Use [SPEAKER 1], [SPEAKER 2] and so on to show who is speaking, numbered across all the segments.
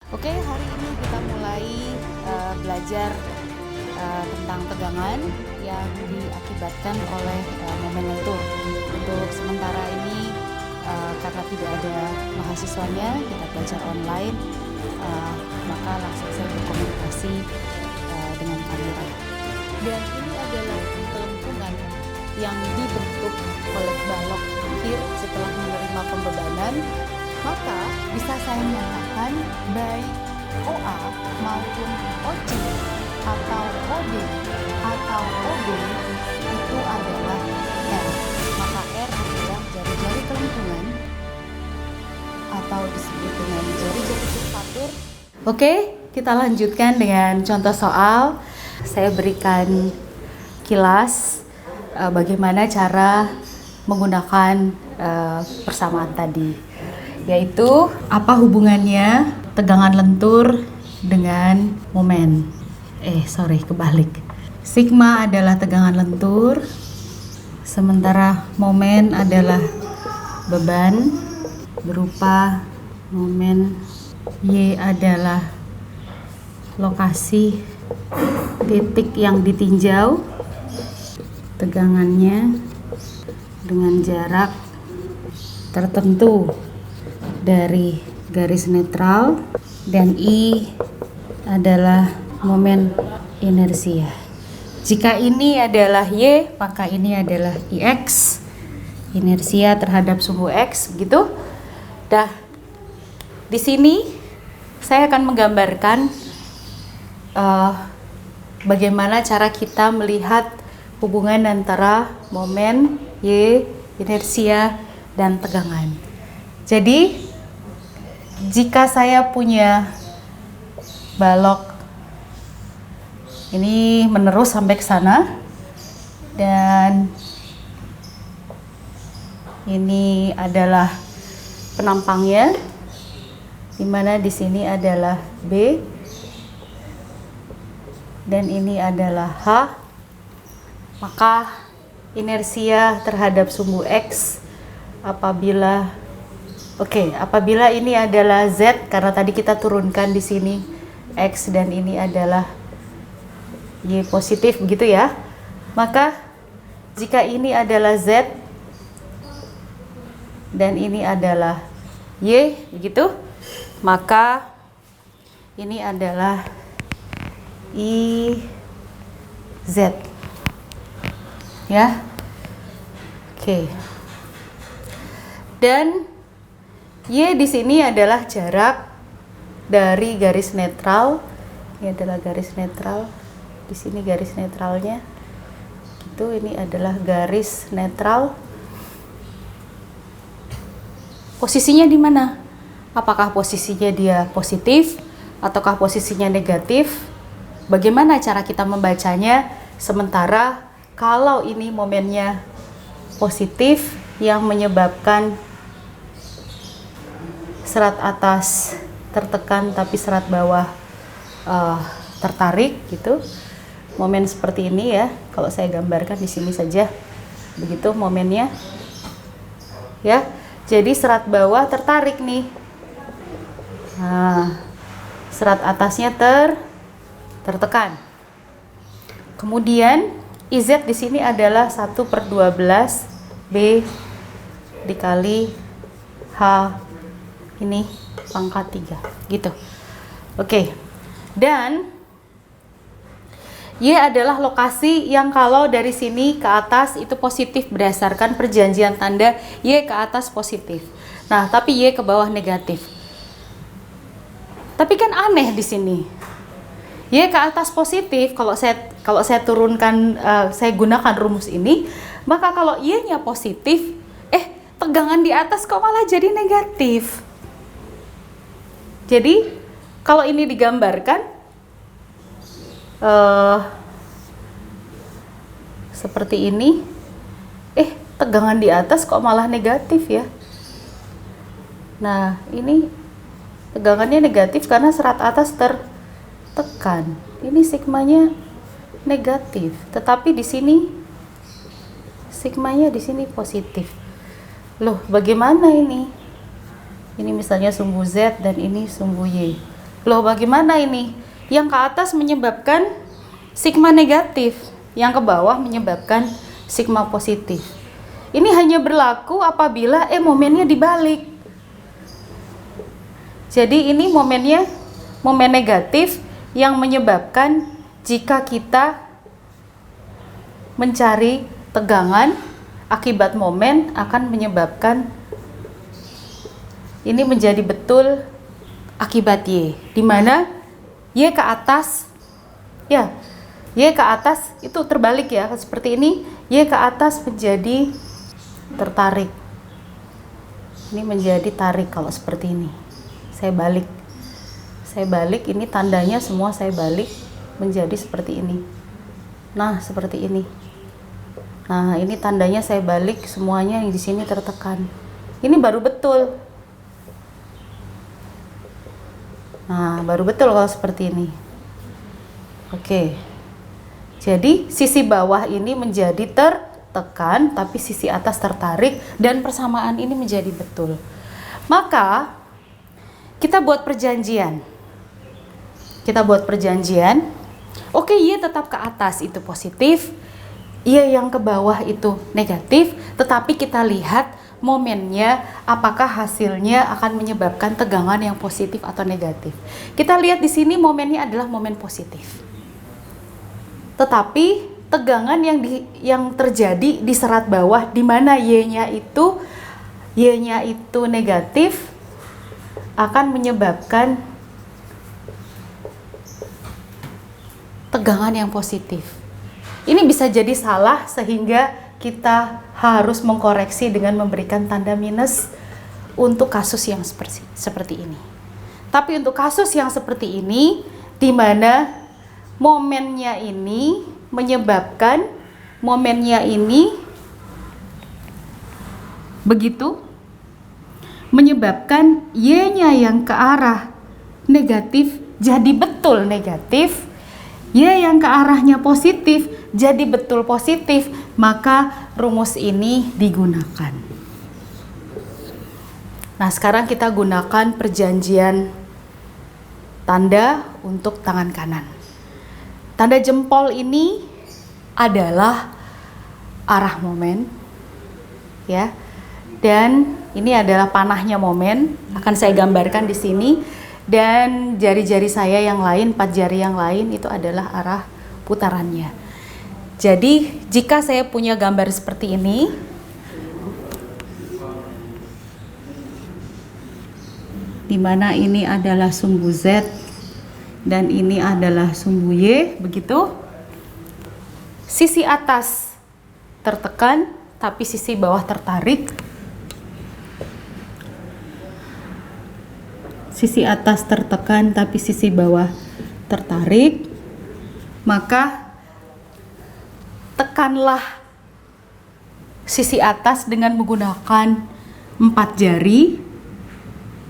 [SPEAKER 1] Oke, hari ini kita mulai belajar tentang tegangan yang diakibatkan oleh momen lentur. Untuk sementara ini, karena tidak ada mahasiswanya, kita belajar online, maka langsung saya berkomunikasi dengan kamera. Dan ini adalah kelentungan yang dibentuk oleh balok akhir setelah menerima pembebanan. Maka bisa saya nyatakan baik OA maupun OC atau OD atau OB itu adalah R. Maka R adalah jari-jari kelentungan atau disebut dengan jari-jari kurvatur. Oke, kita lanjutkan dengan contoh soal. Saya berikan kilas bagaimana cara menggunakan persamaan tadi. Yaitu apa hubungannya tegangan lentur dengan momen. Kebalik. Sigma adalah tegangan lentur, sementara momen adalah beban berupa momen. Y adalah lokasi titik yang ditinjau tegangannya dengan jarak tertentu dari garis netral, dan I adalah momen inersia. Jika ini adalah Y, maka ini adalah IX, inersia terhadap sumbu X, begitu. Di sini saya akan menggambarkan bagaimana cara kita melihat hubungan antara momen Y, inersia, dan tegangan. Jadi jika saya punya balok ini menerus sampai ke sana, dan ini adalah penampangnya, di mana di sini adalah B dan ini adalah H, maka inersia terhadap sumbu X apabila ini adalah Z, karena tadi kita turunkan di sini X dan ini adalah Y positif, begitu ya. Maka jika ini adalah Z dan ini adalah Y, begitu, maka ini adalah IZ. Ya. Oke. Dan Y di sini adalah jarak dari garis netral. Ini adalah garis netral. Di sini garis netralnya. Ini adalah garis netral. Posisinya di mana? Apakah posisinya dia positif ataukah posisinya negatif? Bagaimana cara kita membacanya? Sementara kalau ini momennya positif yang menyebabkan serat atas tertekan tapi serat bawah tertarik, gitu. Momen seperti ini ya. Kalau saya gambarkan di sini saja, begitu momennya. Ya, jadi serat bawah tertarik nih. Nah, serat atasnya tertekan. Kemudian IZ di sini adalah 1/12 B dikali H ini pangkat 3, gitu. Oke. Dan Y adalah lokasi yang kalau dari sini ke atas itu positif berdasarkan perjanjian tanda Y ke atas positif. Nah, tapi Y ke bawah negatif. Tapi kan aneh di sini. Y ke atas positif, kalau saya turunkan, saya gunakan rumus ini, maka kalau Y-nya positif, tegangan di atas kok malah jadi negatif. Jadi kalau ini digambarkan seperti ini, tegangan di atas kok malah negatif ya. Nah, ini tegangannya negatif karena serat atas tertekan. Ini sigmanya negatif, tetapi di sini sigmanya di sini positif. Loh, bagaimana ini? Ini misalnya sumbu Z dan ini sumbu Y. Loh, bagaimana ini? Yang ke atas menyebabkan sigma negatif, yang ke bawah menyebabkan sigma positif. Ini hanya berlaku apabila momennya dibalik. Jadi ini momennya momen negatif yang menyebabkan jika kita mencari tegangan akibat momen akan menyebabkan ini menjadi betul akibat Y, di mana Y ke atas, ya, Y ke atas itu terbalik ya, seperti ini, Y ke atas menjadi tertarik. Ini menjadi tarik kalau seperti ini. Saya balik, ini tandanya semua saya balik menjadi seperti ini. Nah, seperti ini. Nah, ini tandanya saya balik, semuanya yang di sini tertekan. Ini baru betul. Nah, baru betul kalau seperti ini. Oke. Jadi, sisi bawah ini menjadi tertekan, tapi sisi atas tertarik, dan persamaan ini menjadi betul. Maka, kita buat perjanjian. Oke, Y tetap ke atas itu positif, Y yang ke bawah itu negatif, tetapi kita lihat momennya apakah hasilnya akan menyebabkan tegangan yang positif atau negatif. Kita lihat di sini momennya adalah momen positif. Tetapi tegangan yang terjadi di serat bawah di mana Y-nya itu negatif akan menyebabkan tegangan yang positif. Ini bisa jadi salah sehingga kita harus mengkoreksi dengan memberikan tanda minus untuk kasus yang seperti ini. Tapi untuk kasus yang seperti ini, di mana momennya ini menyebabkan Y-nya yang ke arah negatif jadi betul negatif, Y yang ke arahnya positif jadi betul positif, maka rumus ini digunakan. Nah, sekarang kita gunakan perjanjian tanda untuk tangan kanan. Tanda jempol ini adalah arah momen, ya. Dan ini adalah panahnya momen, akan saya gambarkan di sini. Dan jari-jari saya yang lain, 4 jari yang lain itu adalah arah putarannya. Jadi jika saya punya gambar seperti ini, di mana ini adalah sumbu Z dan ini adalah sumbu Y, begitu. Sisi atas tertekan, tapi sisi bawah tertarik. Sisi atas tertekan, tapi sisi bawah tertarik. Maka tekanlah sisi atas dengan menggunakan 4 jari.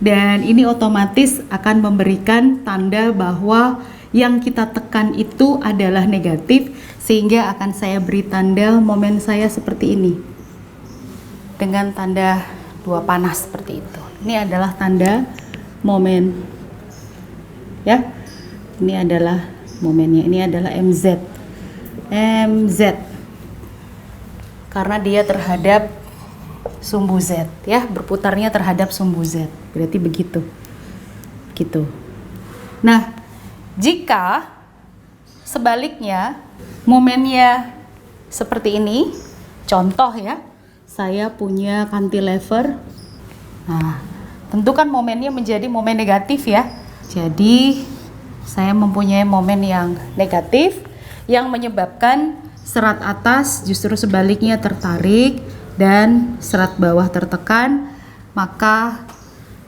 [SPEAKER 1] Dan ini otomatis akan memberikan tanda bahwa yang kita tekan itu adalah negatif, sehingga akan saya beri tanda momen saya seperti ini dengan tanda 2 panah seperti itu. Ini adalah tanda momen, ya. Ini adalah momennya, ini adalah MZ karena dia terhadap sumbu Z, ya, berputarnya terhadap sumbu Z, berarti begitu. Nah, jika sebaliknya momennya seperti ini, contoh ya, saya punya cantilever. Nah, tentukan momennya menjadi momen negatif ya. Jadi saya mempunyai momen yang negatif yang menyebabkan serat atas justru sebaliknya tertarik dan serat bawah tertekan. Maka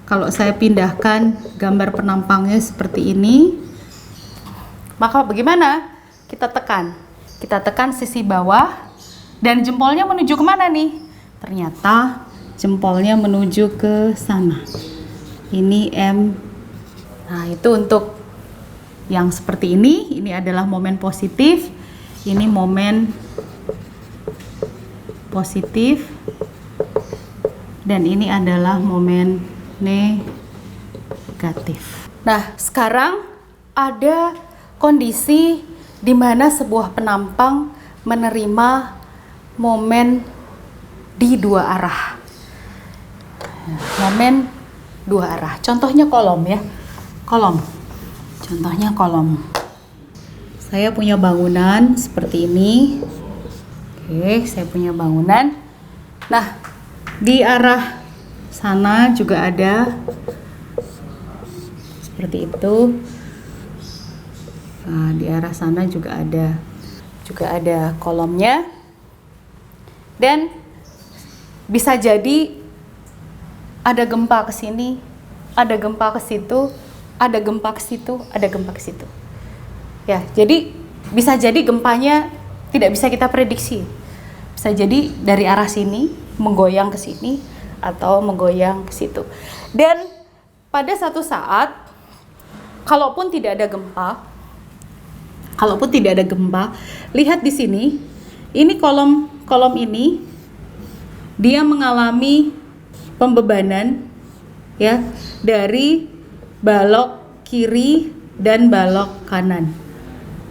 [SPEAKER 1] kalau saya pindahkan gambar penampangnya seperti ini, maka bagaimana? Kita tekan sisi bawah dan jempolnya menuju kemana nih? Ternyata jempolnya menuju ke sana. Ini M. Nah, itu untuk yang seperti ini adalah momen positif. Ini momen positif. Dan ini adalah momen negatif. Nah, sekarang ada kondisi di mana sebuah penampang menerima momen di dua arah. Momen dua arah. Contohnya kolom ya. Kolom. Contohnya kolom. Saya punya bangunan seperti ini. Oke, saya punya bangunan. Nah, di arah sana juga ada seperti itu. Nah, di arah sana juga ada kolomnya. Dan bisa jadi ada gempa ke sini, ada gempa ke situ, ada gempa ke situ, ada gempa ke situ. Ya, jadi bisa jadi gempanya tidak bisa kita prediksi. Bisa jadi dari arah sini menggoyang ke sini atau menggoyang ke situ. Dan pada satu saat, kalaupun tidak ada gempa, lihat di sini, ini kolom ini dia mengalami pembebanan ya dari balok kiri dan balok kanan.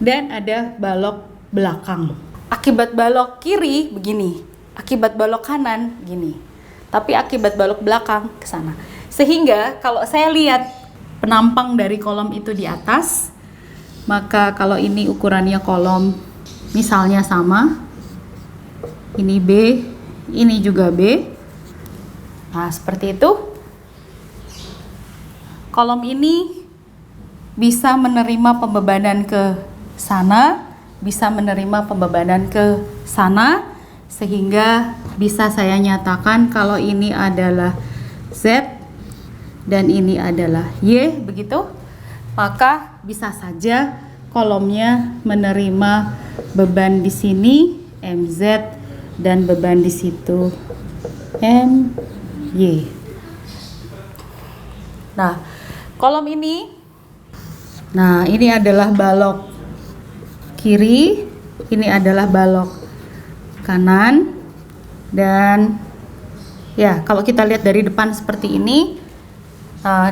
[SPEAKER 1] Dan ada balok belakang. Akibat balok kiri begini, akibat balok kanan begini. Tapi akibat balok belakang ke sana. Sehingga kalau saya lihat penampang dari kolom itu di atas, maka kalau ini ukurannya kolom misalnya sama, ini B, ini juga B. Nah, seperti itu. Kolom ini bisa menerima pembebanan ke sana, bisa menerima pembebanan ke sana, sehingga bisa saya nyatakan kalau ini adalah Z dan ini adalah Y, begitu. Maka bisa saja kolomnya menerima beban di sini MZ dan beban di situ MY. Nah, kolom ini, nah ini adalah balok kiri, ini adalah balok kanan, dan ya kalau kita lihat dari depan seperti ini,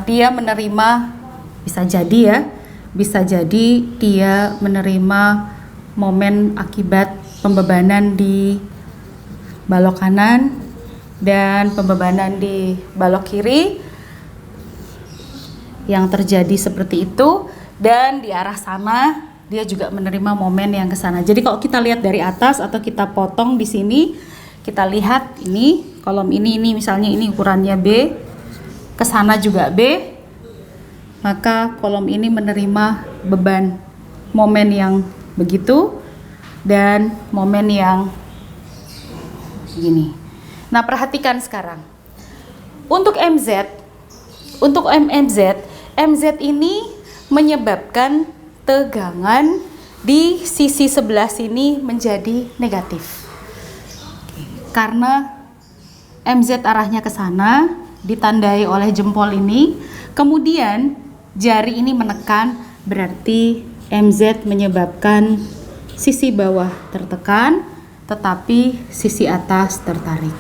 [SPEAKER 1] dia menerima, bisa jadi dia menerima momen akibat pembebanan di balok kanan dan pembebanan di balok kiri yang terjadi seperti itu, dan di arah sana dia juga menerima momen yang ke sana. Jadi kalau kita lihat dari atas atau kita potong di sini, kita lihat ini kolom ini misalnya ini ukurannya B, ke sana juga B, maka kolom ini menerima beban momen yang begitu dan momen yang gini. Nah, perhatikan sekarang. Untuk MZ ini menyebabkan tegangan di sisi sebelah sini menjadi negatif. Karena MZ arahnya ke sana, ditandai oleh jempol ini, kemudian jari ini menekan, berarti MZ menyebabkan sisi bawah tertekan, tetapi sisi atas tertarik.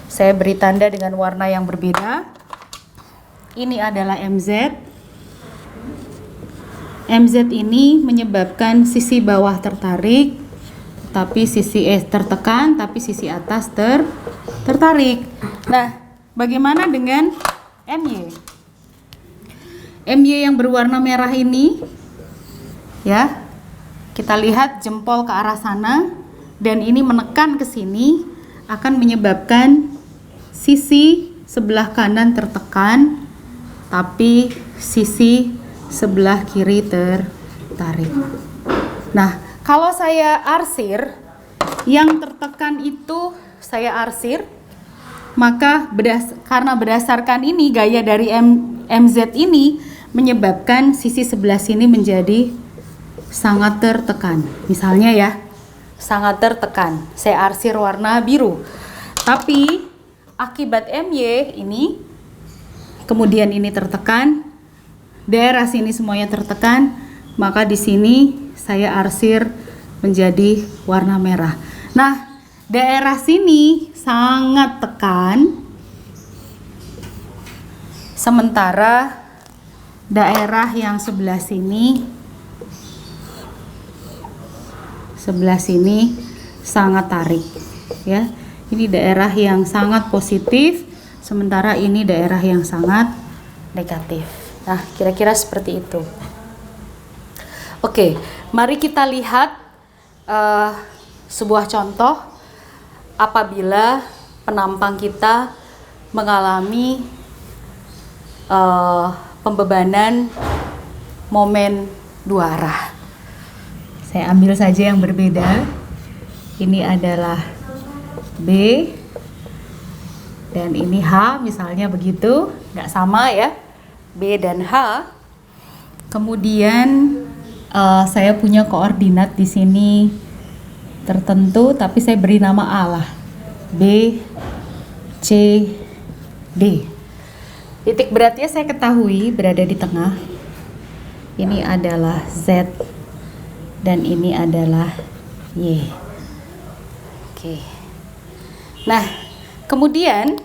[SPEAKER 1] Saya beri tanda dengan warna yang berbeda. Ini adalah MZ. MZ ini menyebabkan sisi bawah tertarik, tapi sisi tertekan, tapi sisi atas tertarik. Nah, bagaimana dengan MY? MY yang berwarna merah ini, ya, kita lihat jempol ke arah sana, dan ini menekan ke sini, akan menyebabkan sisi sebelah kanan tertekan, tapi sisi sebelah kiri tertarik. Nah, kalau saya arsir, yang tertekan itu saya arsir, maka karena berdasarkan ini gaya dari MZ ini menyebabkan sisi sebelah sini menjadi sangat tertekan. Misalnya ya, sangat tertekan. Saya arsir warna biru. Tapi akibat MY ini, kemudian ini tertekan, daerah sini semuanya tertekan, maka di sini saya arsir menjadi warna merah. Nah, daerah sini sangat tekan, Sementara daerah yang sebelah sini sangat tarik ya. Ini daerah yang sangat positif, sementara ini daerah yang sangat negatif. Nah, kira-kira seperti itu. Oke, mari kita lihat sebuah contoh apabila penampang kita mengalami pembebanan momen dua arah. Saya ambil saja yang berbeda. Ini adalah B dan ini H, misalnya begitu, nggak sama ya, B dan H. Kemudian saya punya koordinat di sini tertentu, tapi saya beri nama A lah, B, C, D. Titik beratnya saya ketahui berada di tengah. Ini adalah Z dan ini adalah Y. Oke. Nah, kemudian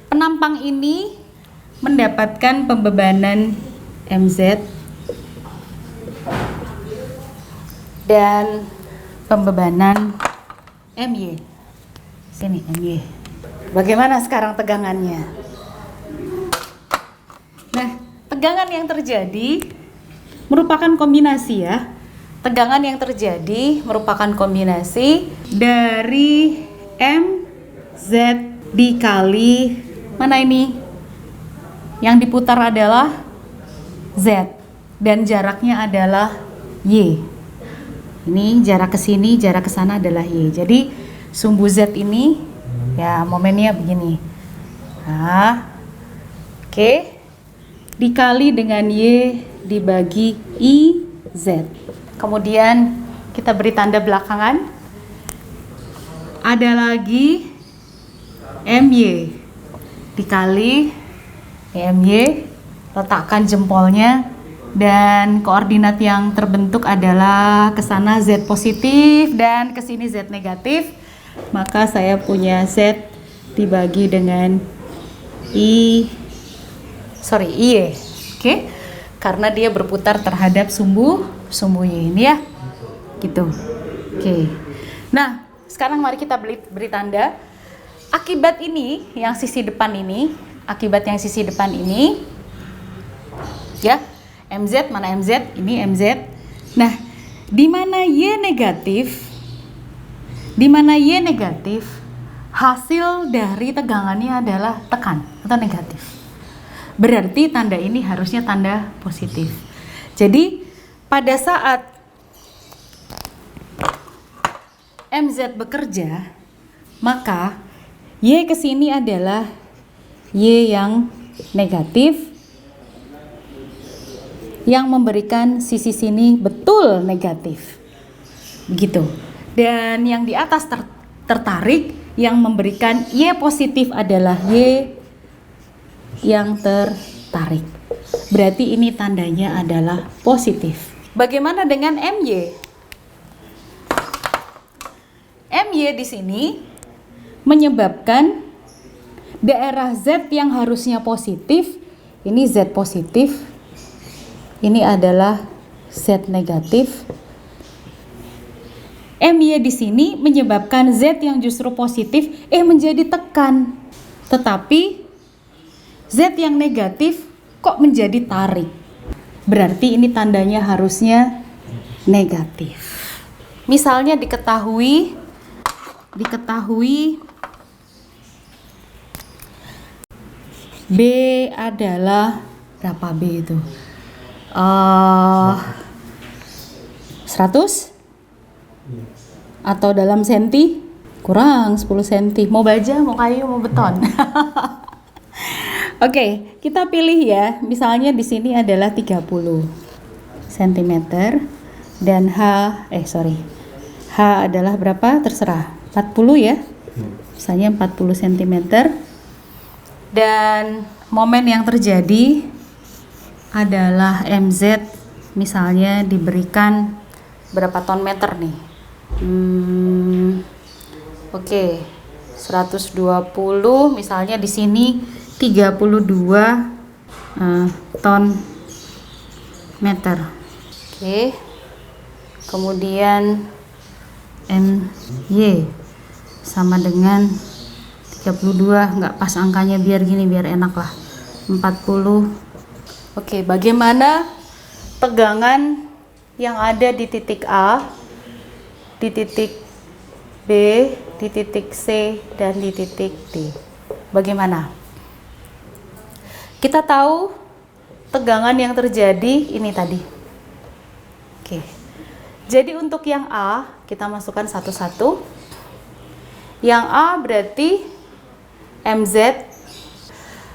[SPEAKER 1] penampang ini mendapatkan pembebanan MZ dan pembebanan MY. Sini MY. Bagaimana sekarang tegangannya? Nah, tegangan yang terjadi merupakan kombinasi ya. Tegangan yang terjadi merupakan kombinasi dari MZ dikali mana ini? Yang diputar adalah Z dan jaraknya adalah Y. Ini jarak ke sini, jarak ke sana adalah Y. Jadi sumbu Z ini ya momennya begini. Nah, oke. Dikali dengan Y dibagi IZ. Kemudian kita beri tanda belakangan. Ada lagi MY dikali MY, letakkan jempolnya dan koordinat yang terbentuk adalah ke sana Z positif dan ke sini Z negatif. Maka saya punya Z dibagi dengan Y. Oke. Karena dia berputar terhadap sumbu Y ini ya. Gitu. Oke. Nah, sekarang mari kita beri tanda. Akibat ini yang sisi depan ini, ya, MZ, mana MZ? Ini MZ. Nah, di mana Y negatif, hasil dari tegangannya adalah tekan atau negatif. Berarti tanda ini harusnya tanda positif. Jadi, pada saat MZ bekerja, maka Y ke sini adalah Y yang negatif, yang memberikan sisi sini betul negatif. Begitu. Dan yang di atas tertarik, yang memberikan Y positif adalah Y yang tertarik. Berarti ini tandanya adalah positif. Bagaimana dengan MY? MY di sini menyebabkan daerah Z yang harusnya positif, ini Z positif, ini adalah Z negatif. MY di sini menyebabkan Z yang justru positif menjadi tekan. Tetapi Z yang negatif kok menjadi tarik. Berarti ini tandanya harusnya negatif. Misalnya diketahui B adalah berapa B itu? 100? Atau dalam senti? Kurang 10 senti. Mau baja, mau kayu, mau beton. Oke, kita pilih ya. Misalnya di sini adalah 30 cm dan H adalah berapa? Terserah. 40 ya. Misalnya 40 cm. Dan momen yang terjadi adalah MZ misalnya diberikan berapa ton meter nih? Oke. 120, misalnya di sini 32 ton meter. Oke. Kemudian MY sama dengan 32, nggak pas angkanya, biar gini biar enak lah, 40. Oke, bagaimana tegangan yang ada di titik A, di titik B, di titik C, dan di titik D? Bagaimana? Kita tahu tegangan yang terjadi ini tadi. Oke. Jadi untuk yang A, kita masukkan satu-satu. Yang A berarti MZ.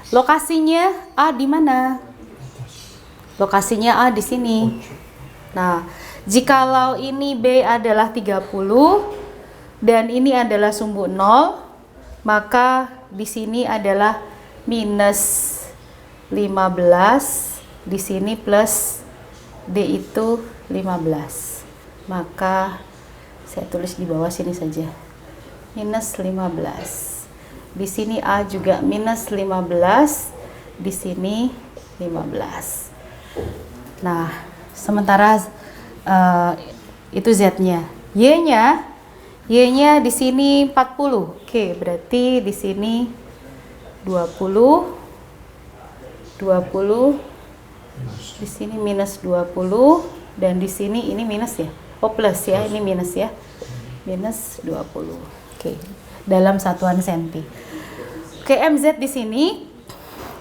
[SPEAKER 1] Lokasinya A di mana? Lokasinya A di sini. Nah, jikalau ini B adalah 30 dan ini adalah sumbu 0, maka di sini adalah minus 15, di sini plus D itu 15. Maka saya tulis di bawah sini saja. Minus 15. Di sini A juga minus 15, di sini 15. Nah, sementara itu Z-nya. Y-nya di sini 40. Oke, berarti di sini 20, di sini minus 20, dan di sini ini minus ya. Oh, plus ya, ini minus ya. Minus 20. Oke, dalam satuan senti. Oke, MZ di sini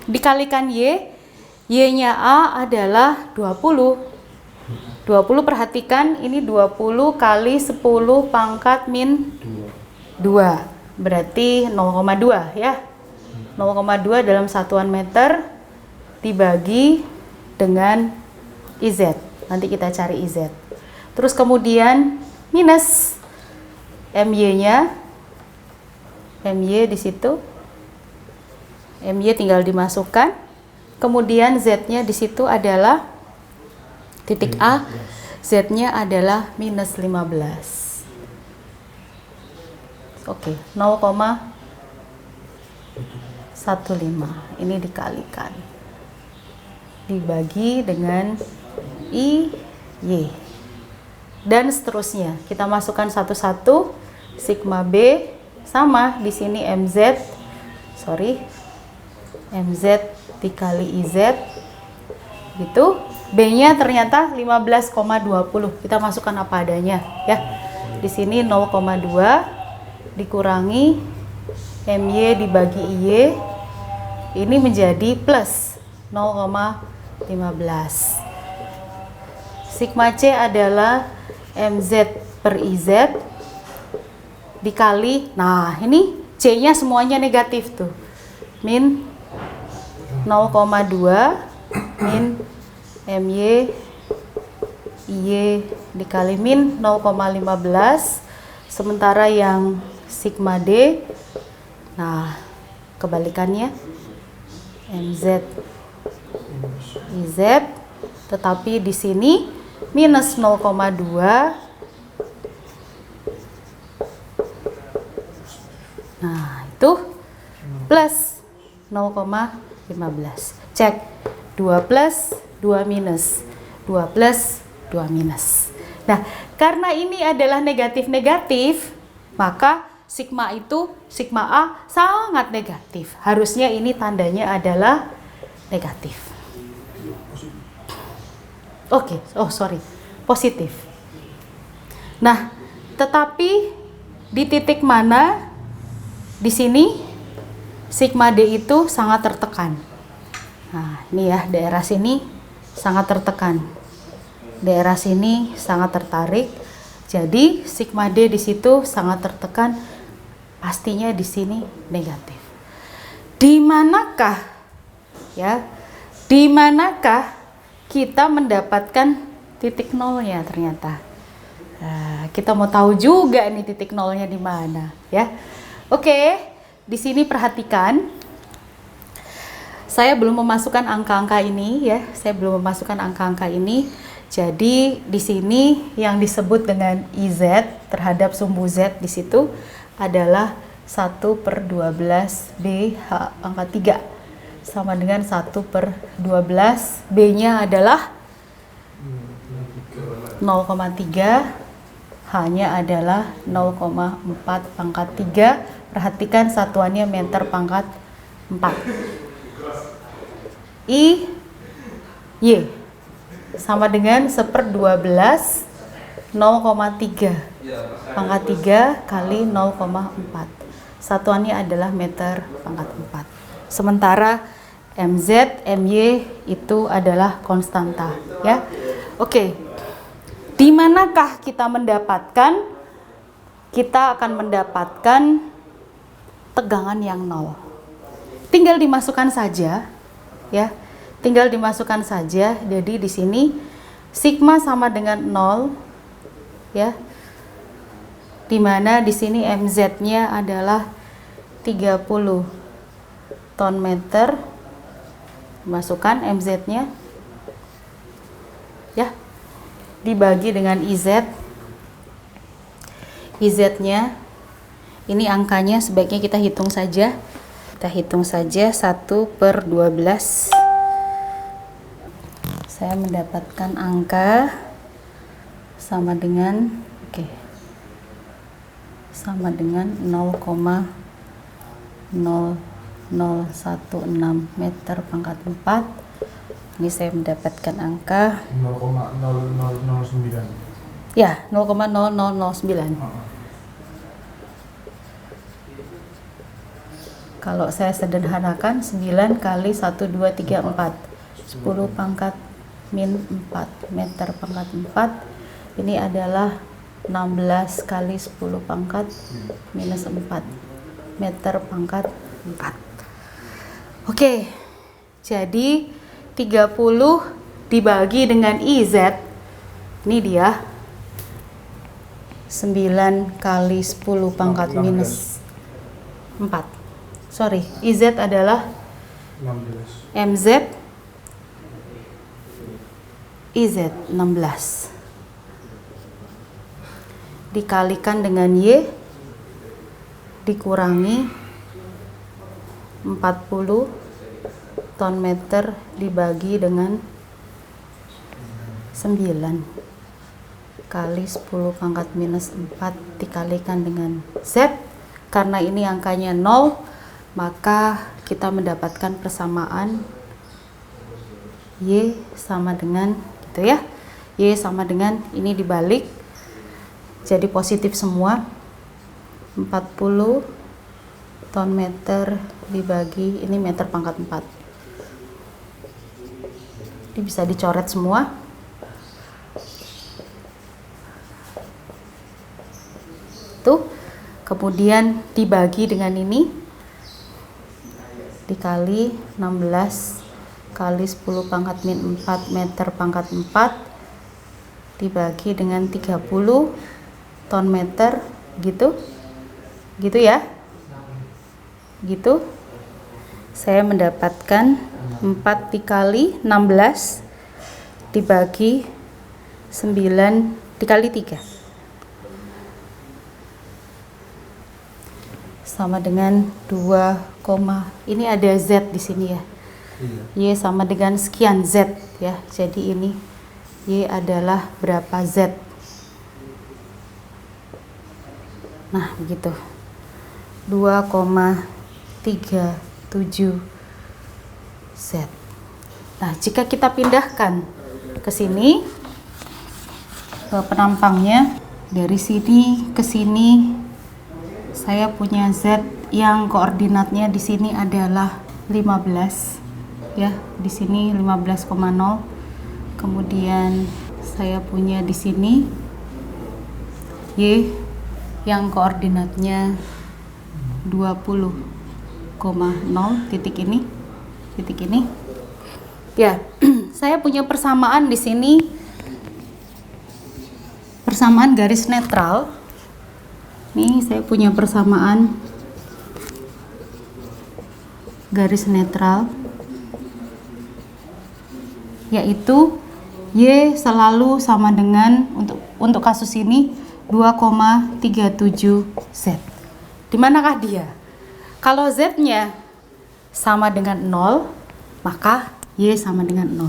[SPEAKER 1] dikalikan Y. Y-nya A adalah 20. 20, perhatikan ini 20 kali 10 pangkat min 2. Berarti 0,2 ya. 0,2 dalam satuan meter dibagi dengan IZ. Nanti kita cari IZ. Terus kemudian minus MY-nya. MY di situ. MY tinggal dimasukkan. Kemudian Z-nya di situ adalah titik A. Z-nya adalah minus 15. Oke, 0,15. Ini dikalikan. Dibagi dengan IY. Dan seterusnya. Kita masukkan satu-satu. Sigma B sama di sini MZ. MZ dikali IZ. Gitu. B-nya ternyata 15,20. Kita masukkan apa adanya ya. Di sini 0,2 dikurangi MY dibagi IY. Ini menjadi plus 0,15. Sigma C adalah MZ per IZ dikali, nah ini C-nya semuanya negatif tuh. Min 0,2 min MY IY dikali min 0,15. Sementara yang sigma D, nah kebalikannya, MZ IZ, tetapi di sini minus 0,2. Nah, itu plus 0,15. Cek 2 plus 2 minus, 2 plus 2 minus. Nah, karena ini adalah negatif-negatif, maka sigma A sangat negatif. Harusnya ini tandanya adalah negatif. Oke, positif. Nah, tetapi di titik mana? Di sini sigma D itu sangat tertekan. Nah, ini ya, daerah sini sangat tertekan. Daerah sini sangat tertarik. Jadi sigma D di situ sangat tertekan. Pastinya di sini negatif. Di manakah kita mendapatkan titik nolnya ternyata? Nah, kita mau tahu juga nih titik nolnya di mana ya. Oke, di sini perhatikan. Saya belum memasukkan angka-angka ini ya. Jadi di sini yang disebut dengan IZ terhadap sumbu Z di situ adalah 1/12 B H pangkat 3 sama dengan 1/12. B-nya adalah 0,3, H-nya adalah 0,4 pangkat 3. Perhatikan satuannya meter pangkat 4. I, Y sama dengan 1/12 0,3 pangkat 3 kali 0,4. Satuannya adalah meter pangkat 4. Sementara MZ, MY itu adalah konstanta, ya. Oke. Di manakah kita mendapatkan? Kita akan mendapatkan tegangan yang 0. Tinggal dimasukkan saja, ya. Tinggal dimasukkan saja. Jadi di sini sigma sama dengan 0, ya. Dimana di sini MZ-nya adalah 30 ton meter. Masukkan MZ-nya, ya, dibagi dengan IZ. IZ-nya ini angkanya sebaiknya kita hitung saja. Kita hitung saja 1/12. Saya mendapatkan angka sama dengan sama dengan 0,0016 meter pangkat 4. Ini saya mendapatkan angka
[SPEAKER 2] 0,0009.
[SPEAKER 1] ya, 0,0009. Kalau saya sederhanakan 9 kali 1, 2, 3, 4 10 pangkat min 4 meter pangkat 4. Ini adalah 16 kali 10 pangkat minus 4 meter pangkat 4. Oke, jadi 30 dibagi dengan IZ, ini dia 9 kali 10 pangkat minus 4. Sorry, IZ adalah
[SPEAKER 2] 16.
[SPEAKER 1] MZ, IZ 16 dikalikan dengan Y dikurangi 40 ton meter dibagi dengan 9 kali 10 pangkat minus 4 dikalikan dengan Z. Karena ini angkanya 0, maka kita mendapatkan persamaan Y sama dengan gitu ya. Y sama dengan ini dibalik jadi positif semua. 40 ton meter dibagi ini meter pangkat 4. Ini bisa dicoret semua. Tuh, kemudian dibagi dengan ini dikali 16 kali 10 pangkat min 4 meter pangkat 4 dibagi dengan 30 ton meter gitu ya, gitu. Saya mendapatkan 4 dikali 16 dibagi 9 dikali 3 sama dengan 2, ini ada Z di sini ya. Y sama dengan sekian Z ya. Jadi ini Y adalah berapa Z. Nah, begitu. 2,37 Z. Nah, jika kita pindahkan ke sini, ke penampangnya, dari sini ke sini, saya punya Z yang koordinatnya di sini adalah 15, ya, di sini 15,0. Kemudian saya punya di sini Y yang koordinatnya 20,0, titik ini. Ya, saya punya persamaan di sini, persamaan garis netral. Nih, saya punya persamaan garis netral, yaitu Y selalu sama dengan untuk kasus ini 2,37 Z. Di manakah dia? Kalau Z-nya sama dengan 0, maka Y sama dengan 0.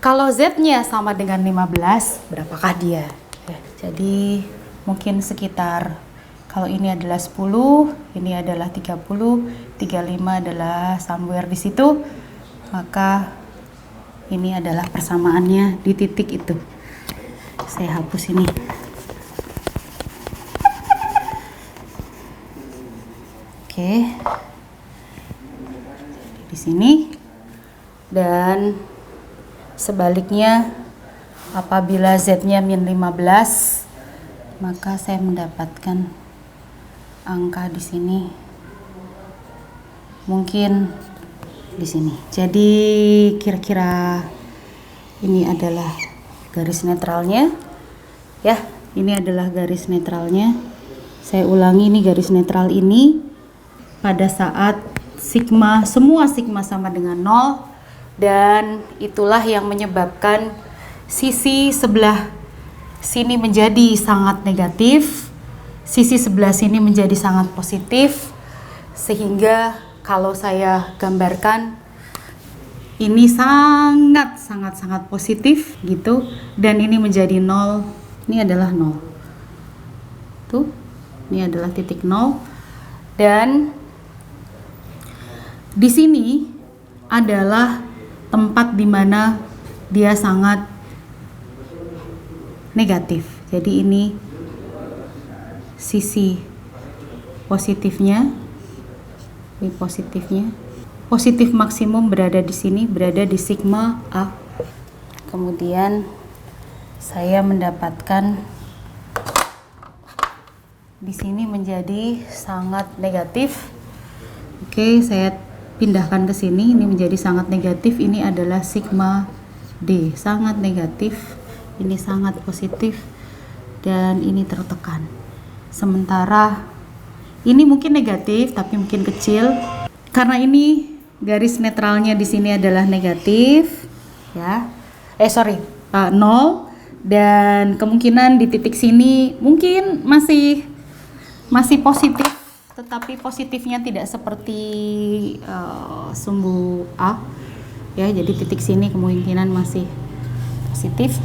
[SPEAKER 1] Kalau Z-nya sama dengan 15, berapakah dia? Ya, jadi mungkin sekitar, kalau ini adalah 10, ini adalah 30, 35 adalah somewhere di situ, maka ini adalah persamaannya di titik itu. Saya hapus ini. Oke. Di sini. Dan sebaliknya, apabila Z-nya min 15, maka saya mendapatkan angka di sini. Mungkin di sini. Jadi kira-kira ini adalah garis netralnya. Ya, ini adalah garis netralnya. Saya ulangi, ini garis netral ini pada saat sigma, semua sigma sama dengan 0. Dan itulah yang menyebabkan sisi sebelah sini menjadi sangat negatif, sisi sebelah sini menjadi sangat positif, sehingga kalau saya gambarkan ini sangat positif gitu, dan ini menjadi 0, ini adalah 0. Tuh, ini adalah titik 0, dan di sini adalah tempat di mana dia sangat negatif. Jadi ini sisi positifnya, ini positifnya. Positif maksimum berada di sini, berada di sigma A. Kemudian saya mendapatkan di sini menjadi sangat negatif. Oke, saya pindahkan ke sini, ini menjadi sangat negatif. Ini adalah sigma D, sangat negatif. Ini sangat positif, dan ini tertekan. Sementara ini mungkin negatif, tapi mungkin kecil. Karena ini garis netralnya di sini adalah negatif, ya. 0, dan kemungkinan di titik sini mungkin masih positif. Tetapi positifnya tidak seperti sumbu A, ya. Jadi titik sini kemungkinan masih positif,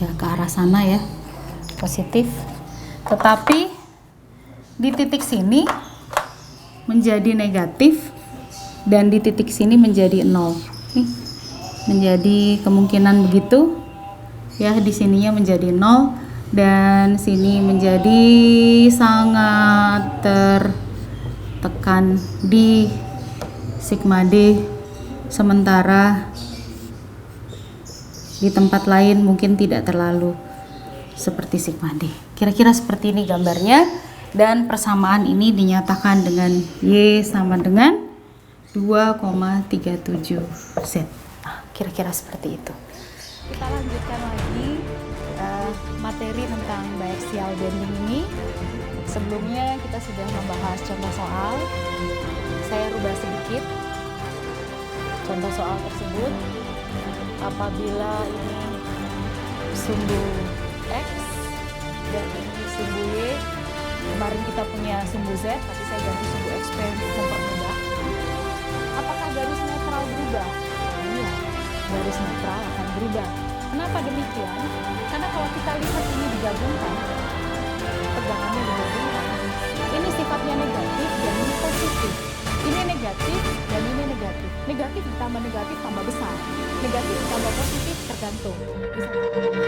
[SPEAKER 1] ya, ke arah sana, ya, positif. Tetapi di titik sini menjadi negatif, dan di titik sini menjadi 0. Nih, menjadi kemungkinan begitu, ya. Di sininya menjadi 0. Dan sini menjadi sangat tertekan di sigma D, sementara di tempat lain mungkin tidak terlalu seperti sigma D. Kira-kira seperti ini gambarnya, dan persamaan ini dinyatakan dengan Y sama dengan 2,37 Z. Nah, kira-kira seperti itu. Kita lanjutkan lagi materi tentang biaxial bending ini. Sebelumnya kita sudah membahas contoh soal. Saya rubah sedikit contoh soal tersebut. Apabila ini sumbu X dan ini sumbu Y, kemarin kita punya sumbu Z, tapi saya ganti sumbu XP untuk mempermudah. Apakah garis netral berubah? Iya, garis netral akan berubah. Kenapa demikian? Karena kalau kita lihat ini digabungkan, tegangannya digabungkan, ini sifatnya negatif dan ini positif. Ini negatif dan ini negatif. Negatif ditambah negatif tambah besar. Negatif ditambah positif tergantung. Bisa.